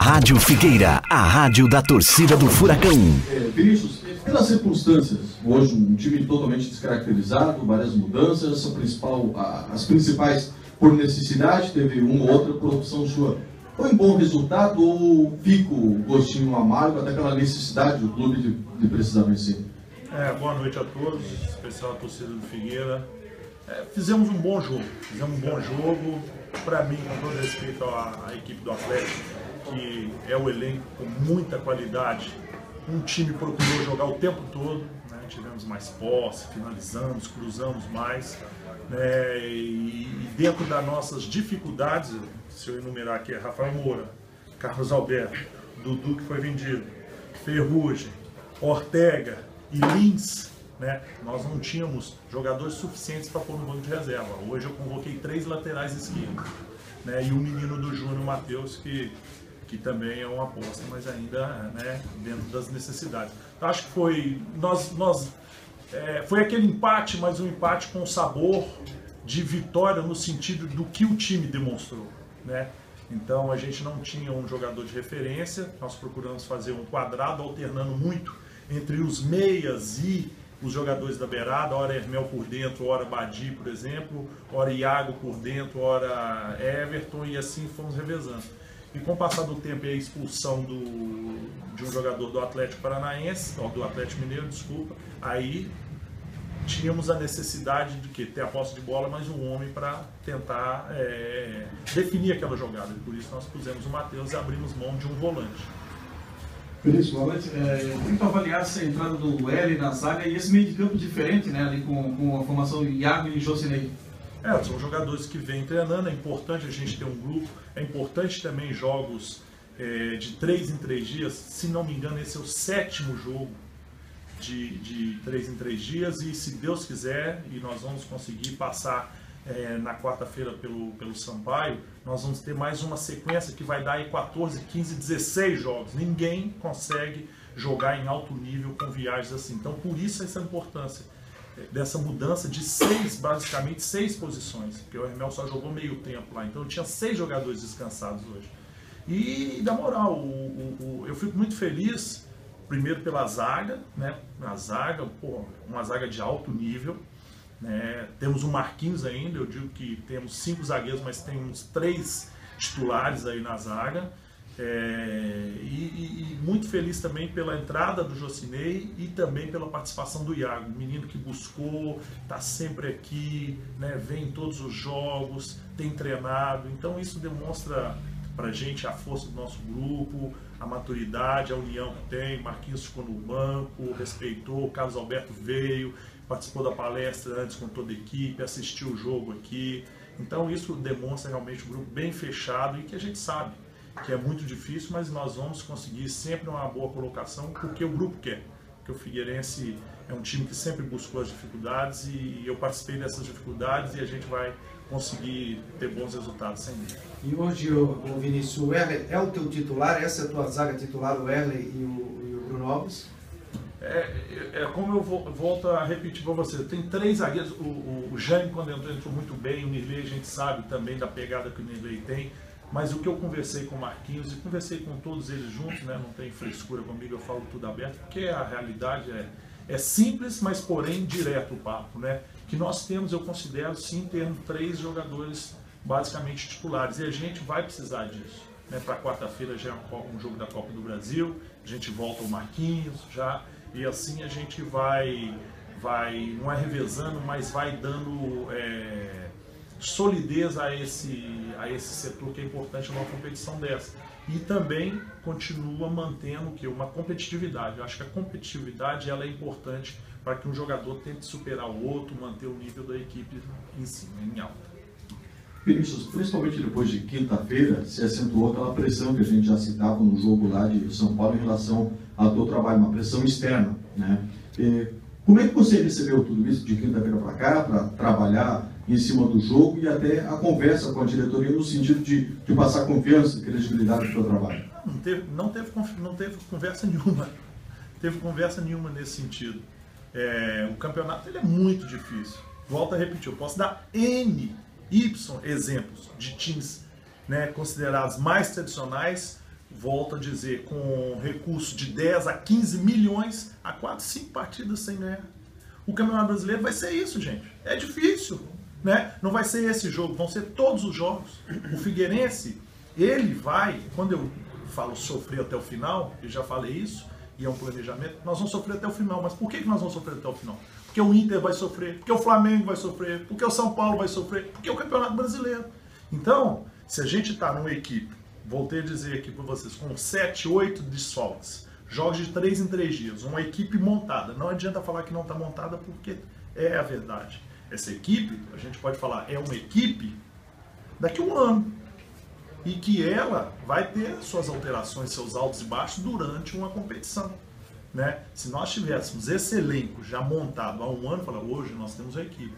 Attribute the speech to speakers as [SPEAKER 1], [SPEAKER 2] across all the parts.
[SPEAKER 1] Rádio Figueira, a rádio da torcida do Furacão.
[SPEAKER 2] Vinícius, pelas circunstâncias, hoje um time totalmente descaracterizado, várias mudanças, as principais por necessidade, teve uma ou outra por opção sua. Foi um bom resultado ou fica o gostinho amargo, até aquela necessidade do clube de precisar vencer?
[SPEAKER 3] Boa noite a todos, especial a torcida do Figueira. Fizemos um bom jogo, para mim, com todo respeito à equipe do Atlético, que é o elenco com muita qualidade. Um time procurou jogar o tempo todo, né? Tivemos mais posse, finalizamos, cruzamos mais, né? E dentro das nossas dificuldades, se eu enumerar aqui, é Rafael Moura, Carlos Alberto, Dudu que foi vendido, Ferrugem, Ortega e Lins, né? Nós não tínhamos jogadores suficientes para pôr no banco de reserva. Hoje eu convoquei 3 laterais esquerdos, né? E o menino do Júnior, Matheus, que também é uma aposta, mas ainda, né, dentro das necessidades. Eu acho que foi aquele empate, mas um empate com sabor de vitória no sentido do que o time demonstrou, né? Então a gente não tinha um jogador de referência, nós procuramos fazer um quadrado alternando muito entre os meias e os jogadores da beirada, ora Hermel por dentro, ora Badi, por exemplo, ora Iago por dentro, ora Everton, e assim fomos revezando. E com o passar do tempo e a expulsão de um jogador do Atlético Paranaense, ou do Atlético Mineiro, desculpa, aí tínhamos a necessidade de ter a posse de bola, mas um homem para tentar definir aquela jogada. E por isso nós pusemos o Matheus e abrimos mão de um volante.
[SPEAKER 4] Vinícius, boa noite. Tem que avaliar essa entrada do L na zaga e esse meio de campo diferente, né, ali com a formação de Iago e Jocinei.
[SPEAKER 3] São jogadores que vêm treinando, é importante a gente ter um grupo, é importante também jogos de 3 em 3 dias, se não me engano esse é o 7º jogo de 3 em 3 dias, e se Deus quiser, e nós vamos conseguir passar na quarta-feira pelo Sampaio, nós vamos ter mais uma sequência que vai dar aí 14, 15, 16 jogos. Ninguém consegue jogar em alto nível com viagens assim, então por isso essa importância dessa mudança de basicamente 6 posições, porque o Hermel só jogou meio tempo lá, então eu tinha 6 jogadores descansados hoje. E da moral, eu fico muito feliz, primeiro pela zaga, né? A zaga, uma zaga de alto nível, né? Temos o Marquinhos ainda, eu digo que temos 5 zagueiros, mas tem uns 3 titulares aí na zaga. E muito feliz também pela entrada do Jocinei e também pela participação do Iago, menino que buscou, está sempre aqui, né, vem em todos os jogos, tem treinado, então isso demonstra pra gente a força do nosso grupo, a maturidade, a união que tem. Marquinhos ficou no banco, respeitou, o Carlos Alberto veio, participou da palestra antes com toda a equipe, assistiu o jogo aqui, então isso demonstra realmente um grupo bem fechado e que a gente sabe que é muito difícil, mas nós vamos conseguir sempre uma boa colocação, porque o grupo quer. Porque o Figueirense é um time que sempre buscou as dificuldades e eu participei dessas dificuldades e a gente vai conseguir ter bons resultados sem dúvida.
[SPEAKER 5] E hoje, o Vinícius, o Erle é o teu titular? Essa é a tua zaga titular, o Erle e o Bruno Alves?
[SPEAKER 3] Como eu volto a repetir para você, tem 3 zagueiros, o Jânio quando entrou muito bem, o Nirley a gente sabe também da pegada que o Nirley tem. Mas o que eu conversei com o Marquinhos e conversei com todos eles juntos, né? Não tem frescura comigo, eu falo tudo aberto, porque a realidade é simples, mas porém direto o papo, né? Que nós temos, eu considero sim, ter 3 jogadores basicamente titulares, e a gente vai precisar disso, né? Para quarta-feira já é um jogo da Copa do Brasil, a gente volta ao Marquinhos já, e assim a gente vai não é revezando, mas vai dando solidez a esse setor que é importante numa competição dessa. E também continua mantendo uma competitividade. Eu acho que a competitividade ela é importante para que um jogador tente superar o outro, manter o nível da equipe em cima, em alta.
[SPEAKER 2] Vinícius, principalmente depois de quinta-feira, se acentuou aquela pressão que a gente já citava no jogo lá de São Paulo em relação ao teu trabalho, uma pressão externa, né? Como é que você recebeu tudo isso de quinta-feira para cá, para trabalhar em cima do jogo e até a conversa com a diretoria no sentido de passar confiança e credibilidade no seu trabalho?
[SPEAKER 3] Não teve conversa nenhuma. Teve conversa nenhuma nesse sentido. O campeonato ele é muito difícil. Volto a repetir, eu posso dar Y exemplos de times, né, considerados mais tradicionais volto a dizer, com recurso de 10 a 15 milhões a 4, 5 partidas sem ganhar. O Campeonato Brasileiro vai ser isso, gente. É difícil, né? Não vai ser esse jogo, vão ser todos os jogos. O Figueirense, ele vai, quando eu falo sofrer até o final, eu já falei isso, e é um planejamento, nós vamos sofrer até o final. Mas por que nós vamos sofrer até o final? Porque o Inter vai sofrer, porque o Flamengo vai sofrer, porque o São Paulo vai sofrer, porque o Campeonato Brasileiro. Então, se a gente está numa equipe, voltei a dizer aqui para vocês, com 7, 8 desfalques, jogos de 3 em 3 dias, uma equipe montada, não adianta falar que não está montada porque é a verdade. Essa equipe, a gente pode falar, é uma equipe daqui a um ano. E que ela vai ter suas alterações, seus altos e baixos durante uma competição, né? Se nós tivéssemos esse elenco já montado há um ano, falar, hoje nós temos a equipe,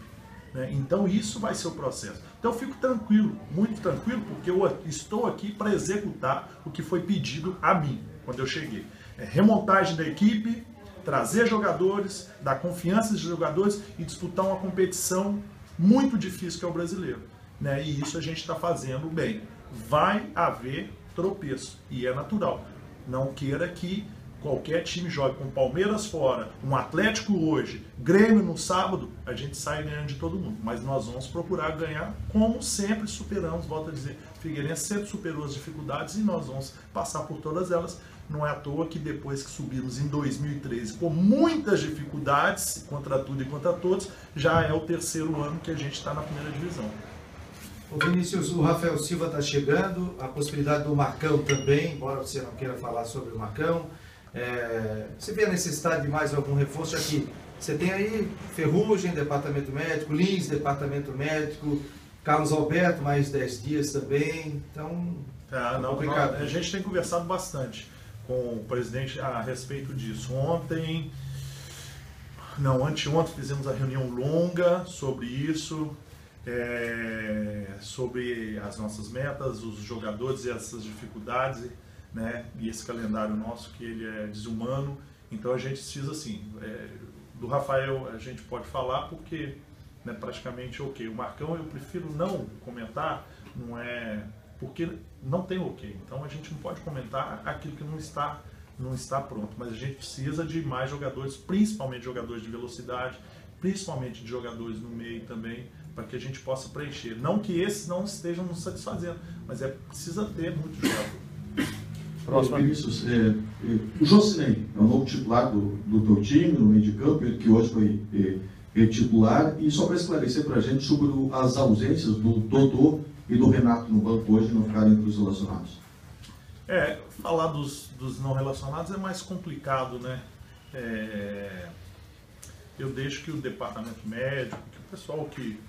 [SPEAKER 3] né? Então isso vai ser o processo. Então eu fico tranquilo, muito tranquilo, porque eu estou aqui para executar o que foi pedido a mim quando eu cheguei. É remontagem da equipe, trazer jogadores, dar confiança aos jogadores e disputar uma competição muito difícil que é o brasileiro, né? E isso a gente está fazendo bem. Vai haver tropeço, e é natural. Não queira que qualquer time jogue com o Palmeiras fora, um Atlético hoje, Grêmio no sábado, a gente sai ganhando de todo mundo. Mas nós vamos procurar ganhar, como sempre superamos, volto a dizer, Figueirense sempre superou as dificuldades e nós vamos passar por todas elas. Não é à toa que depois que subimos em 2013 com muitas dificuldades, contra tudo e contra todos, já é o 3º ano que a gente está na primeira divisão.
[SPEAKER 5] O Vinícius, o Rafael Silva está chegando, a possibilidade do Marcão também, embora você não queira falar sobre o Marcão. Você vê a necessidade de mais algum reforço aqui? Você tem aí Ferrugem, departamento médico, Lins, departamento médico, Carlos Alberto, mais 10 dias também, então complicado.
[SPEAKER 3] A gente tem conversado bastante com o presidente a respeito disso. Anteontem fizemos a reunião longa sobre isso, sobre as nossas metas, os jogadores e essas dificuldades, né? E esse calendário nosso que ele é desumano. Então a gente precisa, assim, do Rafael a gente pode falar porque, né, praticamente ok. O Marcão eu prefiro não comentar, porque não tem ok. Então a gente não pode comentar aquilo que não está pronto. Mas a gente precisa de mais jogadores, principalmente jogadores de velocidade, principalmente de jogadores no meio também, para que a gente possa preencher. Não que esses não estejam nos satisfazendo, mas precisa ter muito jogador.
[SPEAKER 2] Próximo. Vinícius, o Jocinei é o novo titular do teu time, no meio de campo, ele que hoje foi titular. E só para esclarecer para a gente sobre as ausências do Dodô e do Renato no banco hoje, não ficarem entre os relacionados.
[SPEAKER 3] Falar dos não relacionados é mais complicado, né? Eu deixo que o departamento médico, que o pessoal que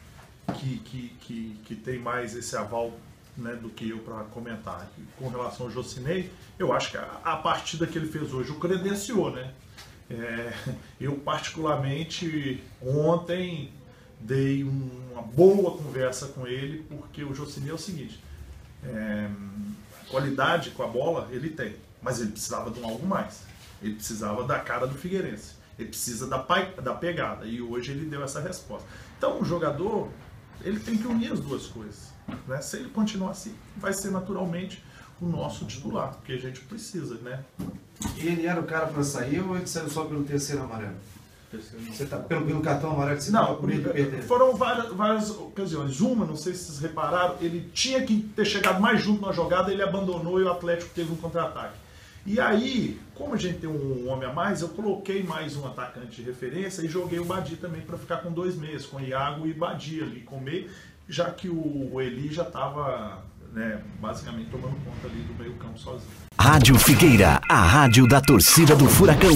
[SPEAKER 3] tem mais esse aval, né, do que eu para comentar. Com relação ao Jocinei, eu acho que a partida que ele fez hoje o credenciou, né? Eu particularmente ontem dei uma boa conversa com ele, porque o Jocinei é o seguinte, qualidade com a bola ele tem, mas ele precisava de algo mais. Ele precisava da cara do Figueirense, ele precisa da pegada, e hoje ele deu essa resposta. Então o jogador, ele tem que unir as duas coisas, né? Se ele continuar assim, vai ser naturalmente o nosso titular, porque a gente precisa, né?
[SPEAKER 5] E ele era o cara para sair ou ele saiu só pelo 3º amarelo? Você tá pelo cartão amarelo que você
[SPEAKER 3] não,
[SPEAKER 5] estava com medo de perder?
[SPEAKER 3] Foram várias ocasiões. Uma, não sei se vocês repararam, ele tinha que ter chegado mais junto na jogada, ele abandonou e o Atlético teve um contra-ataque. E aí, como a gente tem um homem a mais, eu coloquei mais um atacante de referência e joguei o Badi também para ficar com 2 meias, com Iago e Badi ali com meio, já que o Eli já estava, né, basicamente tomando conta ali do meio campo sozinho.
[SPEAKER 1] Rádio Figueira, a rádio da torcida do Furacão.